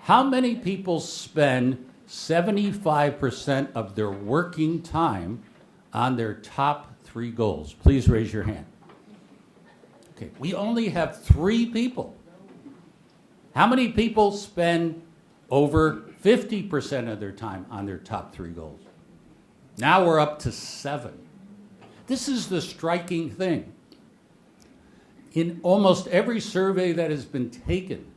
How many people spend 75% of their working time on their top 3 goals? Please raise your hand. Okay, we only have 3 people. How many people spend over 50% of their time on their top 3 goals? Now we're up to 7. This is the striking thing. In almost every survey that has been taken,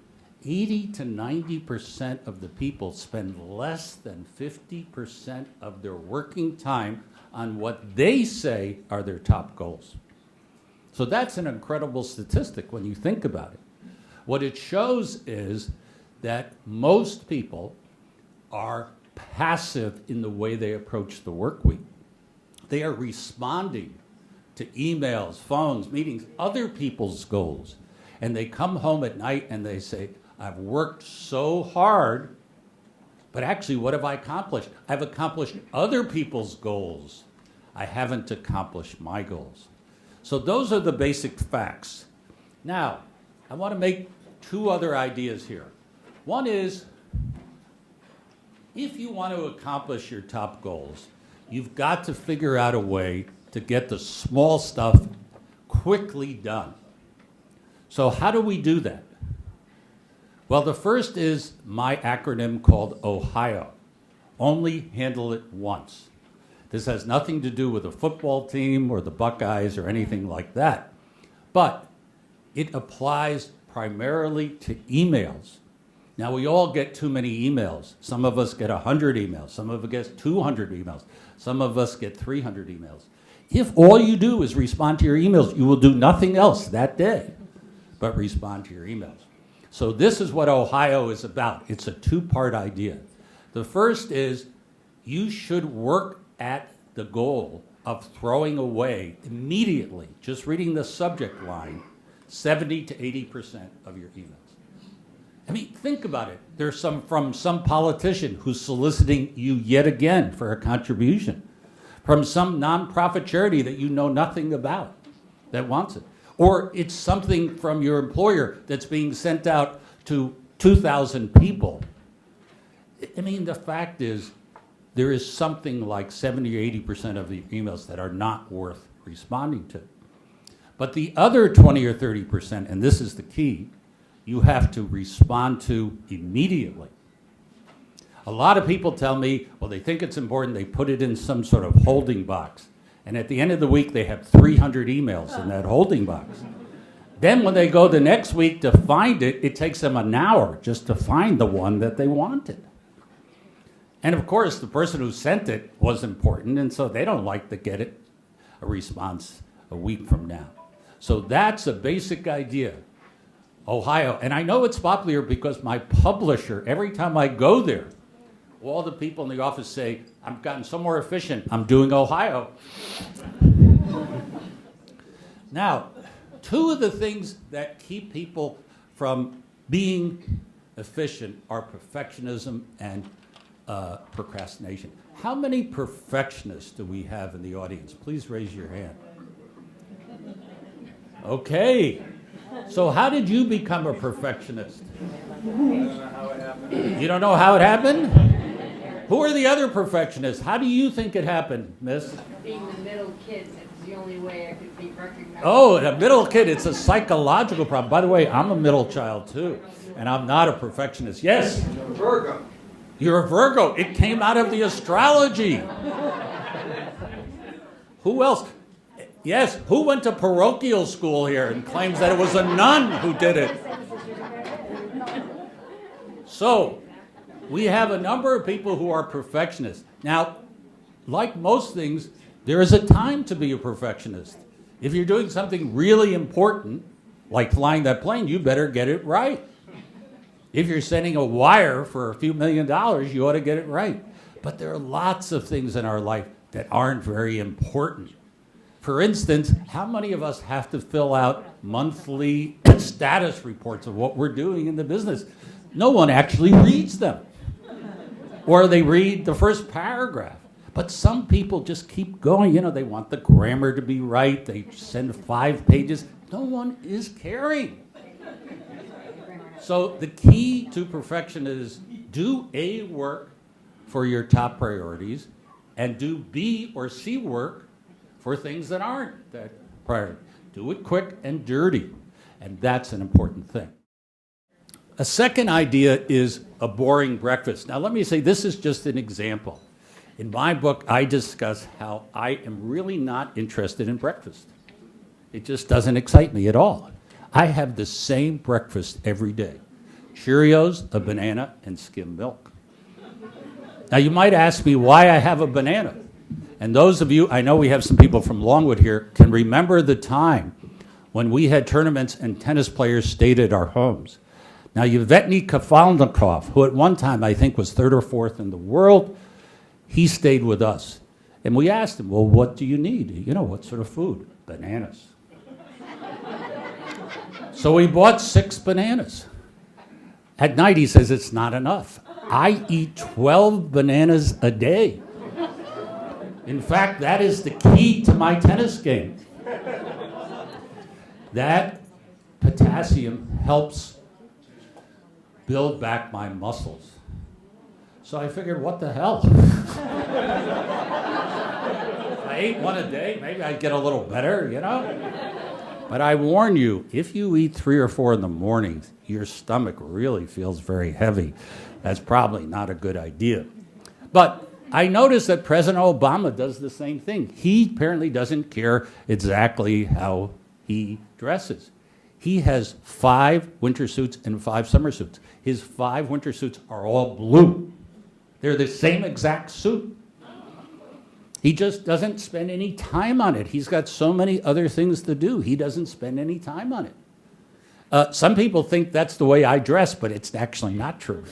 80 to 90% of the people spend less than 50% of their working time on what they say are their top goals. So that's an incredible statistic when you think about it. What it shows is that most people are passive in the way they approach the work week. They are responding to emails, phones, meetings, other people's goals. And they come home at night and they say, I've worked so hard, but actually what have I accomplished? I've accomplished other people's goals. I haven't accomplished my goals. So those are the basic facts. Now, I want to make 2 other ideas here. One is, if you want to accomplish your top goals, you've got to figure out a way to get the small stuff quickly done. So how do we do that? Well, the first is my acronym called OHIO. Only handle it once. This has nothing to do with a football team or the Buckeyes or anything like that. But it applies primarily to emails. Now, we all get too many emails. Some of us get 100 emails. Some of us get 200 emails. Some of us get 300 emails. If all you do is respond to your emails, you will do nothing else that day but respond to your emails. So this is what OHIO is about. It's a 2-part idea. The first is you should work at the goal of throwing away immediately, just reading the subject line, 70 to 80% of your emails. I mean, think about it. There's from some politician who's soliciting you yet again for a contribution, from some nonprofit charity that you know nothing about that wants it. Or it's something from your employer that's being sent out to 2,000 people. I mean, the fact is, there is something like 70 or 80% of the emails that are not worth responding to. But the other 20 or 30%, and this is the key, you have to respond to immediately. A lot of people tell me, well, they think it's important, they put it in some sort of holding box. And at the end of the week, they have 300 emails in that holding box. Then when they go the next week to find it, it takes them an hour just to find the one that they wanted. And of course, the person who sent it was important, and so they don't like to get a response a week from now. So that's a basic idea. OHIO. And I know it's popular because my publisher, every time I go there, all the people in the office say, I've gotten so more efficient, I'm doing OHIO. Now, 2 of the things that keep people from being efficient are perfectionism and procrastination. How many perfectionists do we have in the audience? Please raise your hand. Okay. So how did you become a perfectionist? I don't know how it happened. You don't know how it happened? Who are the other perfectionists? How do you think it happened, miss? Being the middle kid, it's the only way I could be recognized. Oh, a middle kid, it's a psychological problem. By the way, I'm a middle child too, and I'm not a perfectionist. Yes? Virgo. You're a Virgo. It came out of the astrology. Who else? Yes, who went to parochial school here and claims that it was a nun who did it? So, we have a number of people who are perfectionists. Now, like most things, there is a time to be a perfectionist. If you're doing something really important, like flying that plane, you better get it right. If you're sending a wire for a few $1 million, you ought to get it right. But there are lots of things in our life that aren't very important. For instance, how many of us have to fill out monthly status reports of what we're doing in the business? No one actually reads them. Or they read the first paragraph. But some people just keep going. You know, they want the grammar to be right. They send 5 pages. No one is caring. So the key to perfection is do A work for your top priorities and do B or C work for things that aren't that priority. Do it quick and dirty, and that's an important thing. A second idea is a boring breakfast. Now let me say this is just an example. In my book, I discuss how I am really not interested in breakfast. It just doesn't excite me at all. I have the same breakfast every day. Cheerios, a banana, and skim milk. Now you might ask me why I have a banana. And those of you, I know we have some people from Longwood here, can remember the time when we had tournaments and tennis players stayed at our homes. Now Yevgeny Kafalnikov, who at one time I think was third or fourth in the world, he stayed with us. And we asked him, well, what do you need? You know, what sort of food? Bananas. So we bought 6 bananas. At night, he says, it's not enough. I eat 12 bananas a day. In fact, that is the key to my tennis game. That potassium helps build back my muscles. So I figured, what the hell? I ate one a day, maybe I'd get a little better, you know? But I warn you, if you eat 3 or 4 in the morning, your stomach really feels very heavy. That's probably not a good idea. But I noticed that President Obama does the same thing. He apparently doesn't care exactly how he dresses. He has 5 winter suits and 5 summer suits. His 5 winter suits are all blue. They're the same exact suit. He just doesn't spend any time on it. He's got so many other things to do. He doesn't spend any time on it. Some people think that's the way I dress, but it's actually not true.